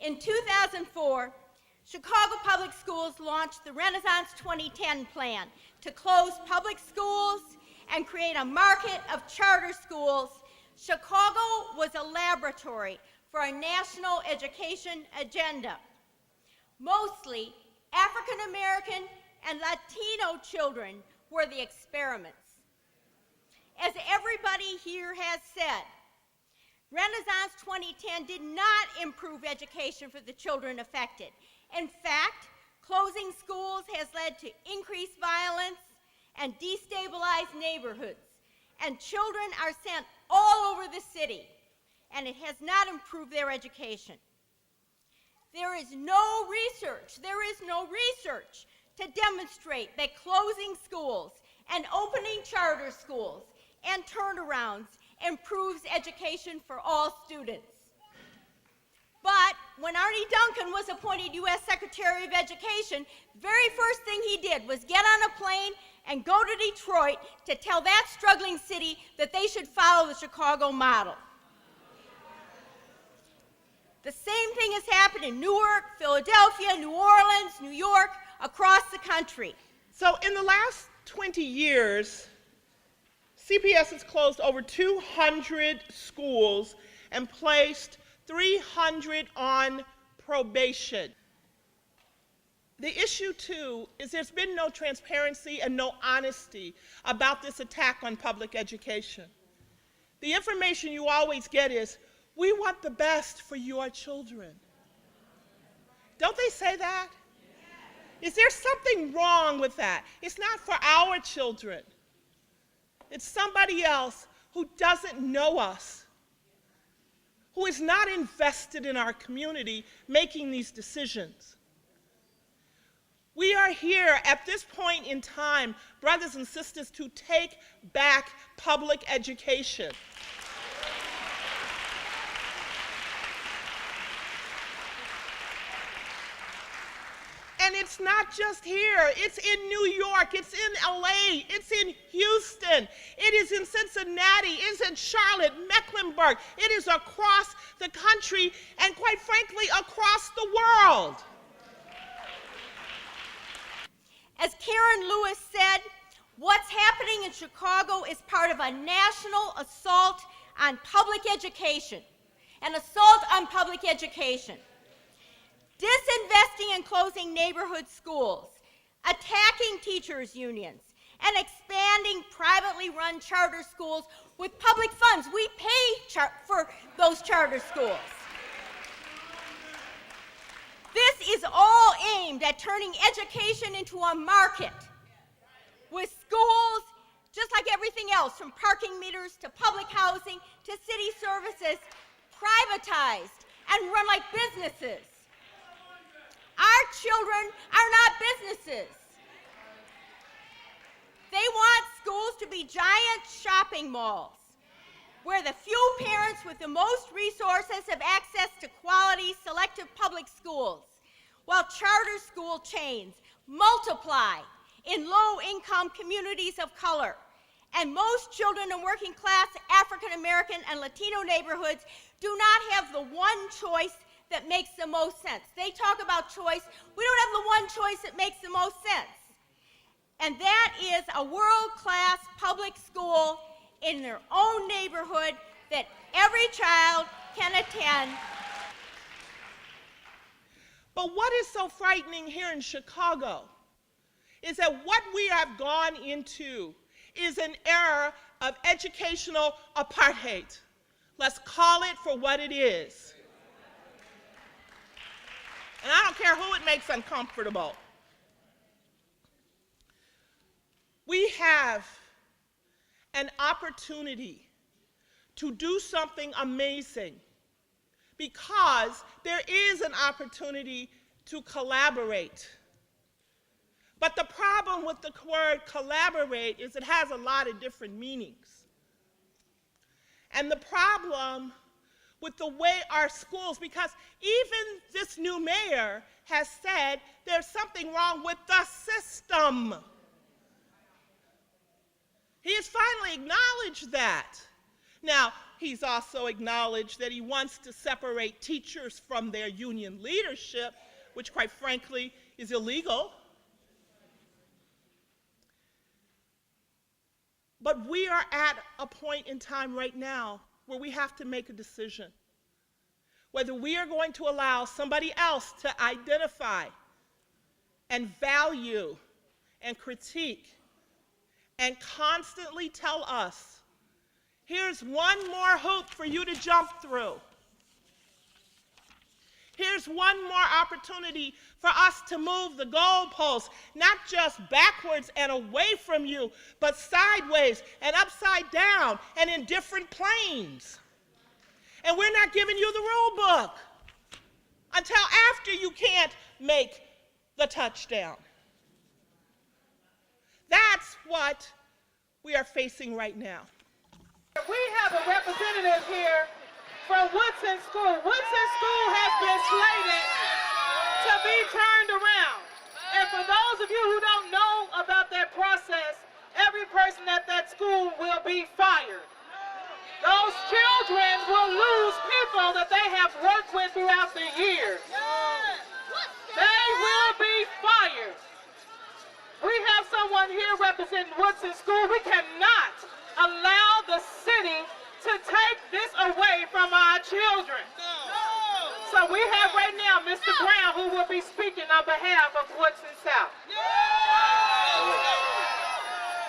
In 2004, Chicago Public Schools launched the Renaissance 2010 plan to close public schools and create a market of charter schools. Chicago was a laboratory for a national education agenda. Mostly African American and Latino children were the experiments. As everybody here has said, Renaissance 2010 did not improve education for the children affected. In fact, closing schools has led to increased violence and destabilized neighborhoods, and children are sent all over the city, and it has not improved their education. There is no research to demonstrate that closing schools and opening charter schools and turnarounds improves education for all students. But when Arne Duncan was appointed U.S. Secretary of Education, the very first thing he did was get on a plane and go to Detroit to tell that struggling city that they should follow the Chicago model. The same thing has happened in Newark, Philadelphia, New Orleans, New York, across the country. So in the last 20 years, CPS has closed over 200 schools and placed 300 on probation. The issue, too, is there's been no transparency and no honesty about this attack on public education. The information you always get is, we want the best for your children. Don't they say that? Is there something wrong with that? It's not for our children. It's somebody else who doesn't know us, who is not invested in our community making these decisions. We are here at this point in time, brothers and sisters, to take back public education. And it's not just here. It's in New York. It's in LA. It's in Houston. It is in Cincinnati. It's in Charlotte, Mecklenburg. It is across the country and, quite frankly, across the world. As Karen Lewis said, what's happening in Chicago is part of a national assault on public education, an assault on public education. Disinvesting and closing neighborhood schools, attacking teachers' unions, and expanding privately run charter schools with public funds. We pay for those charter schools. This is all aimed at turning education into a market, with schools, just like everything else, from parking meters to public housing to city services, privatized and run like businesses. Our children are not businesses. They want schools to be giant shopping malls where the few parents with the most resources have access to quality, selective public schools, while charter school chains multiply in low-income communities of color. And most children in working-class African American and Latino neighborhoods do not have the one choice that makes the most sense. They talk about choice. We don't have the one choice that makes the most sense. And that is a world-class public school in their own neighborhood that every child can attend. But what is so frightening here in Chicago is that what we have gone into is an era of educational apartheid. Let's call it for what it is. And I don't care who it makes uncomfortable. We have an opportunity to do something amazing because there is an opportunity to collaborate. But the problem with the word collaborate is it has a lot of different meanings. And the problem with the way our schools, because even this new mayor has said there's something wrong with the system. He has finally acknowledged that. Now, he's also acknowledged that he wants to separate teachers from their union leadership, which quite frankly is illegal. But we are at a point in time right now where we have to make a decision whether we are going to allow somebody else to identify and value and critique and constantly tell us, here's one more hoop for you to jump through. Here's one more opportunity for us to move the goalposts, not just backwards and away from you, but sideways and upside down and in different planes. And we're not giving you the rule book until after you can't make the touchdown. That's what we are facing right now. We have a representative here from Woodson School. Woodson School has been slated to be turned around. And for those of you who don't know about that process, every person at that school will be fired. Those children will lose people that they have worked with throughout the years. They will be fired. We have someone here representing Woodson School. We cannot allow the city to take this away from our children. So we have right now Mr. Brown, who will be speaking on behalf of Woodson South.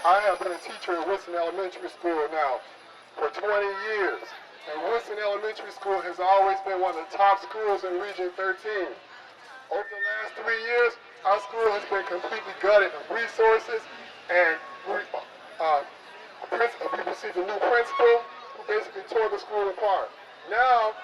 I have been a teacher at Woodson Elementary School now for 20 years. And Woodson Elementary School has always been one of the top schools in Region 13. Over the last 3 years, our school has been completely gutted of resources, and we received a new principal who basically tore the school apart. Now,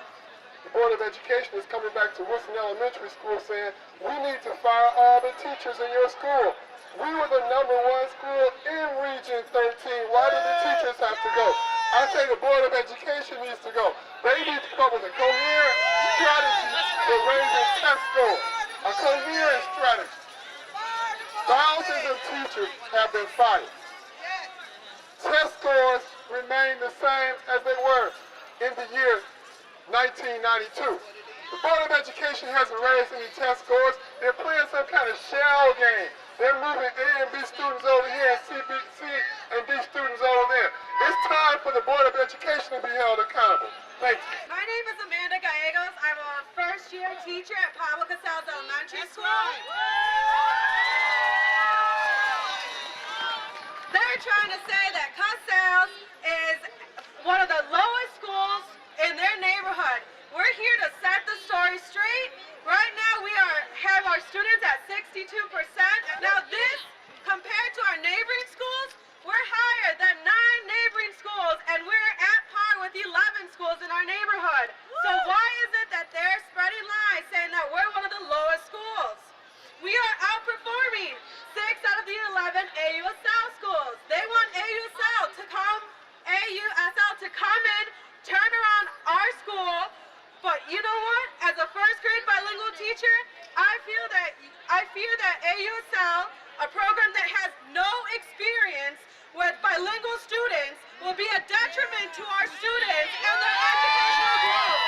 the Board of Education is coming back to Woodson Elementary School saying, we need to fire all the teachers in your school. We were the #1 school in Region 13. Why do the teachers have to go? I say the Board of Education needs to go. They need to come up with a coherent strategy for raising test scores. A coherent strategy. Thousands of teachers have been fired. Test scores remain the same as they were in the year 1992. The Board of Education hasn't raised any test scores. They're playing some kind of shell game. They're moving A and B students over here and C and D students over there. It's time for the Board of Education to be held accountable. Thank you. My name is Amanda Gallegos. I'm a first-year teacher at Pablo Casals Elementary School. They're trying to say that Casals is one of the lowest schools in their neighborhood. We're here to set the story straight. Right now we have our students at 62%. Now this, compared to our neighboring schools, we're higher than 9 neighboring schools, and we're at par with 11 schools in our neighborhood. So why is it that they're spreading lies saying that we're one of the lowest schools? We are outperforming 6 out of the 11 AUSL schools. They want AUSL to come in, turn around our school. But you know what? As a first grade bilingual teacher, I fear that AUSL, a program that has no experience with bilingual students, will be a detriment to our students and their educational growth.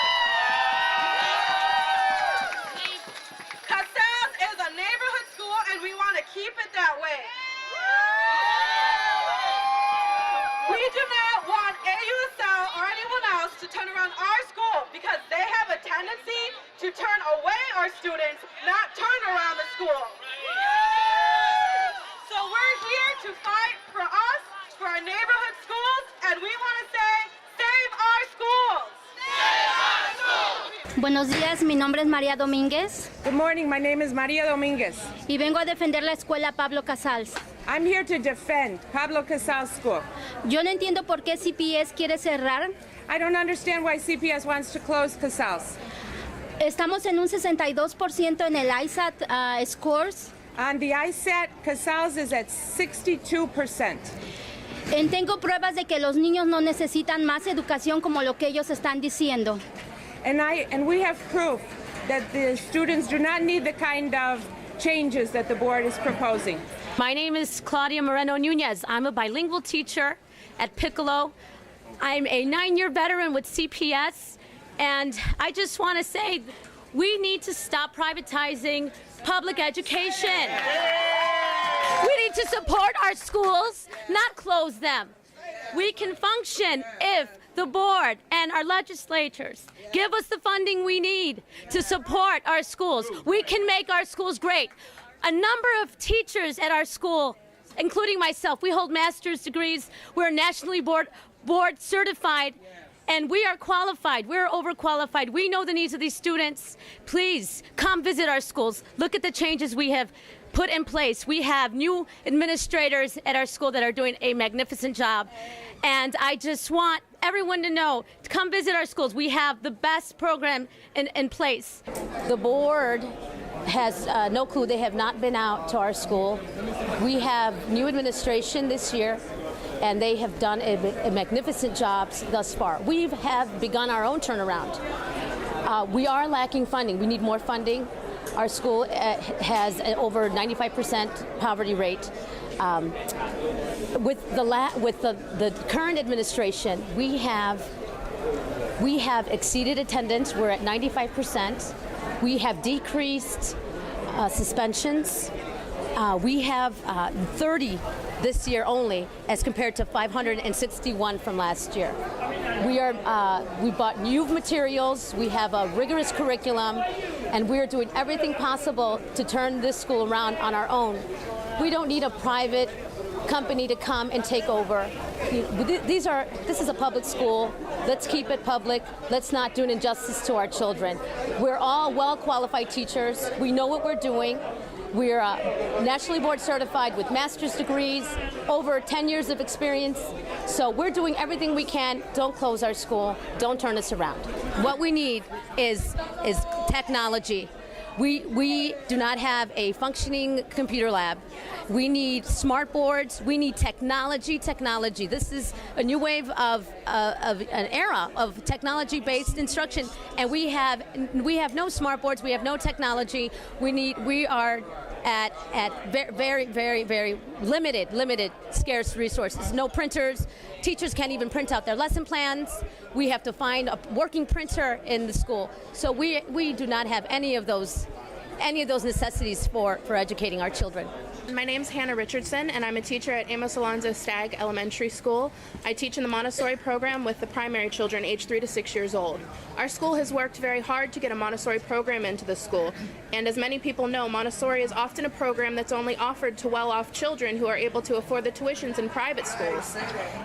Casals is a neighborhood school, and we want to keep it that way. We do not want AUSL or anyone else to turn around our school because they have a tendency to turn away our students, not turn around the school. So we're here to fight for us, for our neighborhood schools, and we want to say, save our schools! Save our schools! Buenos días, mi nombre es María Domínguez Good morning, my name is Maria Dominguez. y vengo a defender la escuela Pablo Casals. I'm here to defend Pablo Casals School. Yo no entiendo por qué CPS quiere cerrar. I don't understand why CPS wants to close Casals. Estamos en un 62% en el ISAT scores. On the ISAT, Casals is at 62%. Tengo pruebas de que los niños no necesitan más educación como lo que ellos están diciendo. And we have proof that the students do not need the kind of changes that the board is proposing. My name is Claudia Moreno Nunez. I'm a bilingual teacher at Piccolo I'm a 9-year veteran with CPS, and I just want to say we need to stop privatizing public education. We need to support our schools, not close them. We can function if the board and our legislators give us the funding we need to support our schools. We can make our schools great. A number of teachers at our school, including myself, we hold master's degrees. We're nationally board certified, and we are qualified. We're overqualified. We know the needs of these students. Please come visit our schools. Look at the changes we have put in place. We have new administrators at our school that are doing a magnificent job. And I just want everyone to know, to come visit our schools. We have the best program in place. The board has no clue. They have not been out to our school. We have new administration this year, and they have done a magnificent job thus far. We have begun our own turnaround. We are lacking funding. We need more funding. Our school has an over 95% poverty rate. With the current administration, we have exceeded attendance. We're at 95%. We have decreased suspensions. We have 30 this year only, as compared to 561 from last year. We bought new materials. We have a rigorous curriculum, and we are doing everything possible to turn this school around on our own. We don't need a private company to come and take over. This is a public school. Let's keep it public. Let's not do an injustice to our children. We're all well-qualified teachers. We know what we're doing. We're nationally board certified with master's degrees, over 10 years of experience. So we're doing everything we can. Don't close our school. Don't turn us around. What we need is technology. We do not have a functioning computer lab. We need smart boards. We need technology. This is a new wave of an era of technology-based instruction, and we have no smart boards. We have no technology. We are at very, very, very limited scarce resources. No printers. Teachers can't even print out their lesson plans. We have to find a working printer in the school. So we do not have any of those necessities for educating our children. My name's Hannah Richardson, and I'm a teacher at Amos Alonzo Stagg Elementary School. I teach in the Montessori program with the primary children aged 3 to 6 years old. Our school has worked very hard to get a Montessori program into the school, and as many people know, Montessori is often a program that's only offered to well-off children who are able to afford the tuitions in private schools.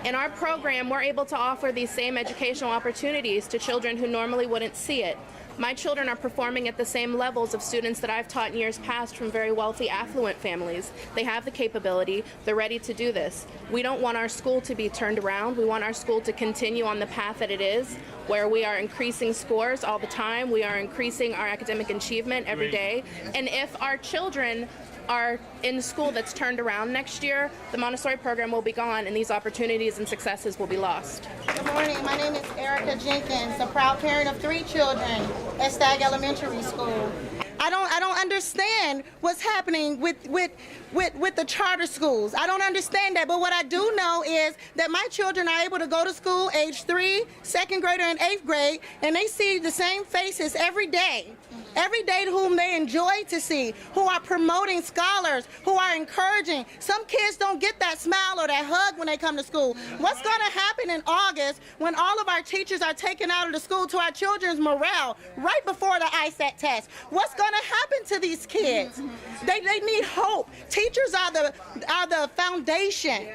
In our program, we're able to offer these same educational opportunities to children who normally wouldn't see it. My children are performing at the same levels of students that I've taught in years past from very wealthy, affluent families. They have the capability. They're ready to do this. We don't want our school to be turned around. We want our school to continue on the path that it is, where we are increasing scores all the time. We are increasing our academic achievement every day. And if our children are in school that's turned around next year, the Montessori program will be gone, and these opportunities and successes will be lost. Good morning. My name is Erica Jenkins, a proud parent of 3 children at Stagg Elementary School. I don't understand what's happening with the charter schools. I don't understand that, but what I do know is that my children are able to go to school age 3, 2nd grader and 8th grade, and they see the same faces every day whom they enjoy to see, who are promoting scholars, who are encouraging. Some kids don't get that smile or that hug when they come to school. What's going to happen in August when all of our teachers are taken out of the school to our children's morale right before the ISAT test? What's going to happen to these kids? They need hope. Teachers are the foundation.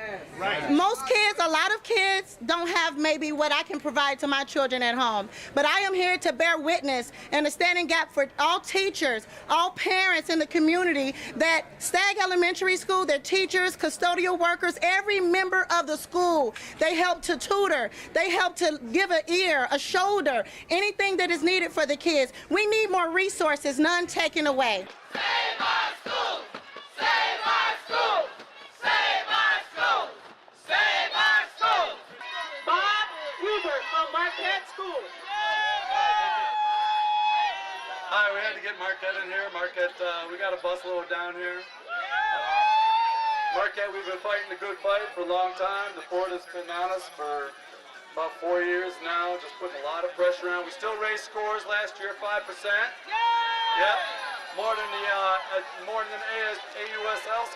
Most kids, a lot of kids don't have maybe what I can provide to my children at home. But I am here to bear witness and to stand in gap for all teachers, all parents in the community, that Stagg Elementary School, their teachers, custodial workers, every member of the school, they help to tutor, they help to give an ear, a shoulder, anything that is needed for the kids. We need more resources, none taken away. Save our schools! Save our schools! Save our schools! Save our schools! Bob Hubert from Marquette School. Hi, we had to get Marquette in here. Marquette, we got a busload down here. Marquette, we've been fighting the good fight for a long time. The board has been on us for about 4 years now, just putting a lot of pressure on. We still raised scores last year, 5%. Yep. More than AUSL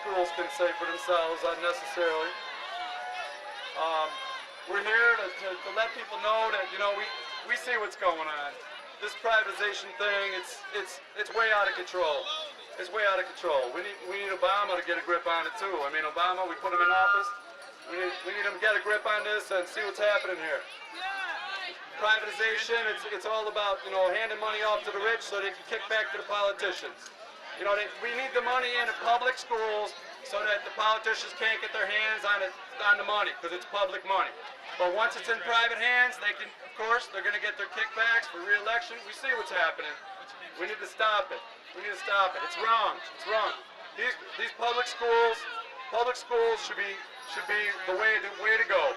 schools can say for themselves unnecessarily. We're here to let people know that, you know, we see what's going on. This privatization thing, it's way out of control. It's way out of control. We need Obama to get a grip on it too. I mean, Obama, we put him in office. We need him to get a grip on this and see what's happening here. Privatization, it's all about, you know, handing money off to the rich so they can kick back to the politicians. You know, we need the money in the public schools so that the politicians can't get their hands on the money, because it's public money. But once it's in private hands, they can, of course, they're going to get their kickbacks for re-election. We see what's happening. We need to stop it. We need to stop it. It's wrong. It's wrong. These public schools should be the way to go.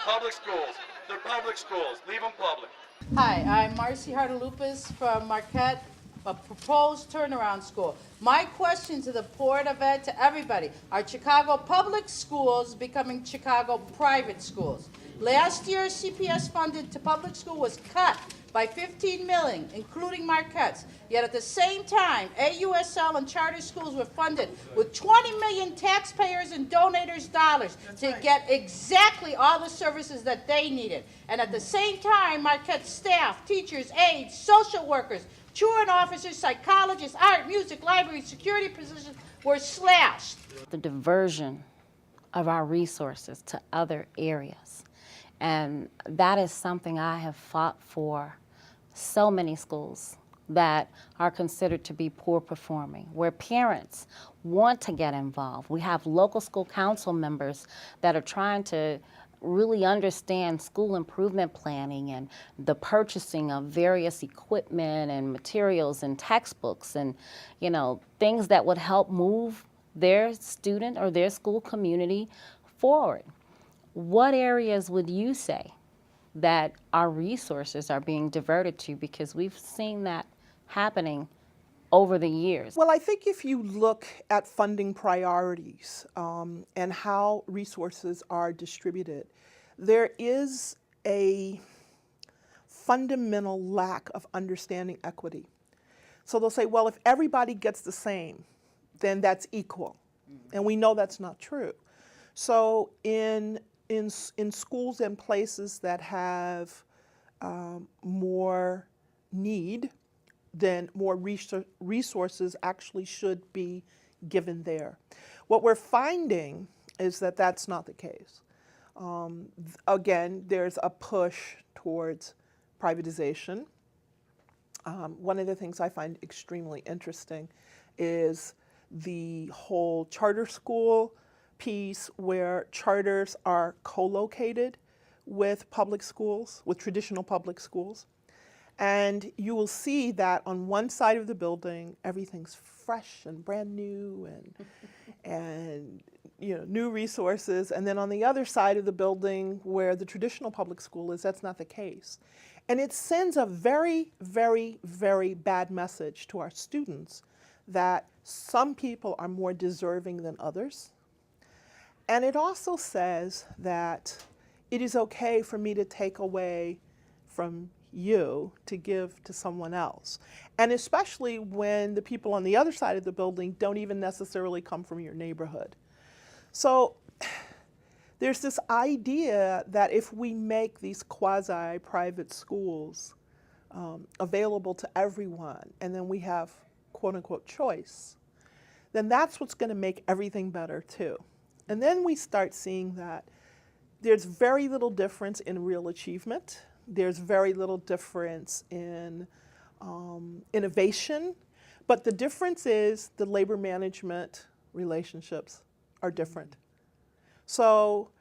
Public schools. They're public schools. Leave them public. Hi, I'm Marcy Hardalupas from Marquette, a proposed turnaround school. My question to the Board of Ed, to everybody, are Chicago public schools becoming Chicago private schools? Last year, CPS funded to public school was cut by $15 million, including Marquette's. Yet at the same time, AUSL and charter schools were funded with 20 million taxpayers and donators' dollars to get exactly all the services that they needed. And at the same time, Marquette's staff, teachers, aides, social workers, truant officers, psychologists, art, music, library, security positions were slashed. The diversion of our resources to other areas. And that is something I have fought for so many schools that are considered to be poor performing, where parents want to get involved. We have local school council members that are trying to really understand school improvement planning and the purchasing of various equipment and materials and textbooks and, you know, things that would help move their student or their school community forward. What areas would you say that our resources are being diverted to? Because we've seen that happening over the years. Well, I think if you look at funding priorities and how resources are distributed, there is a fundamental lack of understanding equity. So they'll say, well, if everybody gets the same, then that's equal. And we know that's not true. So in schools and places that have more need, then more resources actually should be given there. What we're finding is that that's not the case. Again, there's a push towards privatization. One of the things I find extremely interesting is the whole charter school piece, where charters are co-located with public schools, with traditional public schools. And you will see that on one side of the building, everything's fresh and brand new and you know, new resources. And then on the other side of the building where the traditional public school is, that's not the case. And it sends a very, very, very bad message to our students that some people are more deserving than others. And it also says that it is okay for me to take away from you to give to someone else. And especially when the people on the other side of the building don't even necessarily come from your neighborhood. So there's this idea that if we make these quasi-private schools available to everyone, and then we have quote-unquote choice, then that's what's going to make everything better too. And then we start seeing that there's very little difference in real achievement. There's very little difference in innovation, but the difference is the labor management relationships are different. So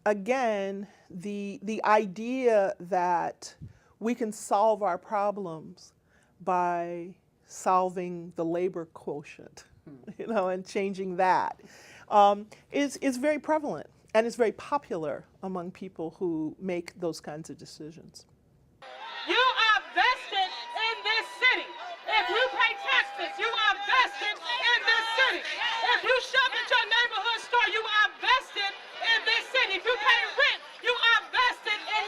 again, the idea that we can solve our problems by solving the labor quotient, you know, and changing that is very prevalent. And it's very popular among people who make those kinds of decisions. You are vested in this city. If you pay taxes, you are vested in this city. If you shop at your neighborhood store, you are vested in this city. If you pay rent, you are vested in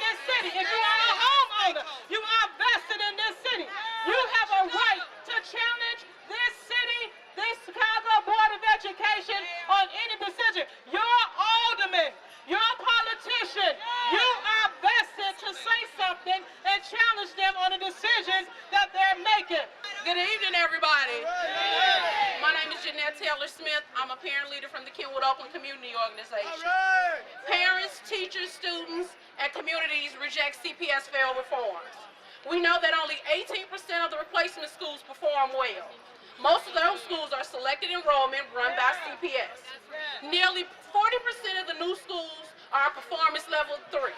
Jeanette Taylor-Smith. I'm a parent leader from the Kenwood-Oakland Community Organization. Parents, teachers, students, and communities reject CPS failed reforms. We know that only 18% of the replacement schools perform well. Most of those schools are selected enrollment run by CPS. Nearly 40% of the new schools are performance level 3,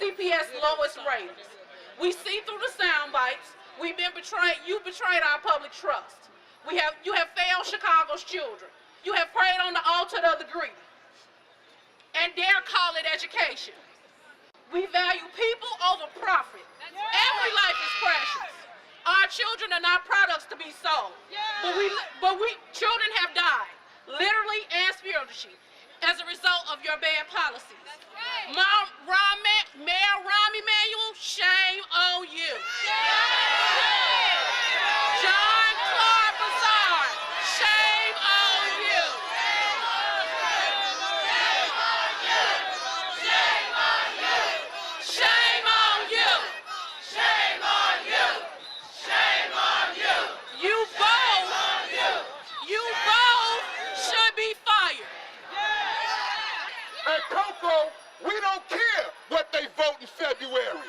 CPS lowest ratings. We see through the sound bites, we've been betrayed, you betrayed our public trust. You have failed Chicago's children. You have prayed on the altar of the greedy and dare call it education. We value people over profit. Every life is precious. Our children are not products to be sold. But children have died, literally and spiritually, as a result of your bad policies. Mayor Rahm Emanuel, shame on you. John Clark Bazaar, shame on you. Shame on you. Shame on you. Shame on you. You both should be fired. At Coco, we don't care what they vote in February.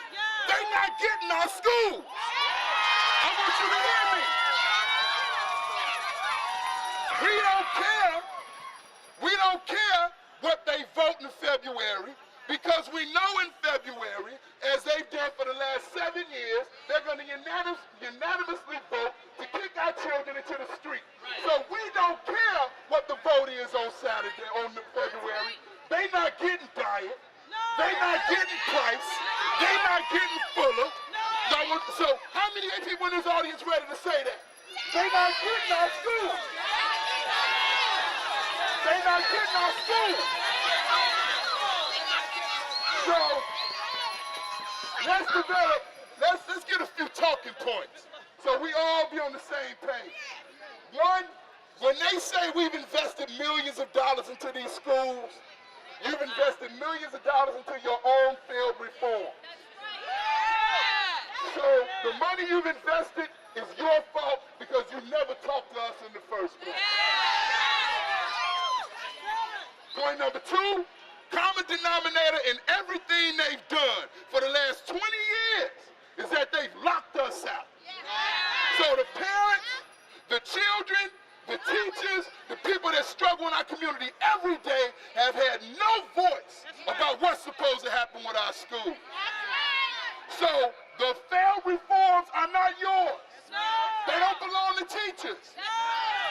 They're not getting our schools. I want you to hear me. We don't care what they vote in February, because we know in February, as they've done for the last 7 years, they're going to unanimously vote to kick our children into the street. So we don't care what the vote is on Saturday, on February. They're not getting diet. They're not getting price. They're not getting fuller. So how many people in this audience ready to say that? They're not getting our schools. They're not getting our schools. So let's get a few talking points so we all be on the same page. One, when they say we've invested millions of dollars into these schools, you've invested millions of dollars into your own failed reform. So the money you've invested is your fault because you never talked to us in the first place. Point number two, common denominator in everything they've done for the last 20 years is that they've locked us out. So the parents, the children, the teachers, the people that struggle in our community every day have had no voice about what's supposed to happen with our school. So the failed reforms are not yours. They don't belong to teachers.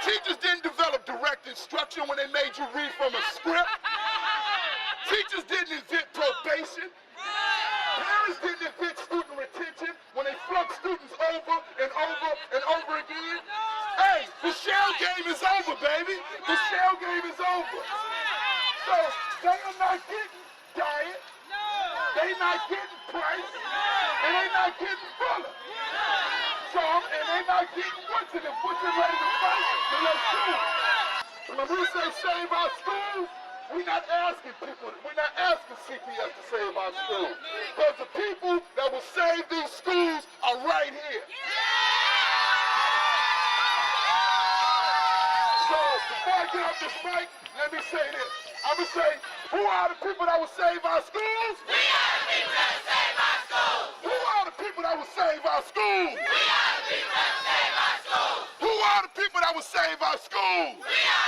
Teachers didn't develop direct instruction when they made you read from a script. Teachers didn't invent probation. Parents didn't invent student retention when they flunked students over and over and over again. Hey, the shell game is over, baby. The shell game is over. So they are not getting diet. They're not getting price. And they're not getting fuller. So, and they're not getting what's in them. What's in ready to fight? So let's do it. When we say save our schools, we're not asking CPS to save our schools. Because the people that will save these schools are right here. So, before I get off this mic, let me say this. I'm going to say, who are the people that will save our schools? We are the people that will save our schools. Who are the people that will save our schools? We are the people that will save our schools. Who are the people that will save our schools? We are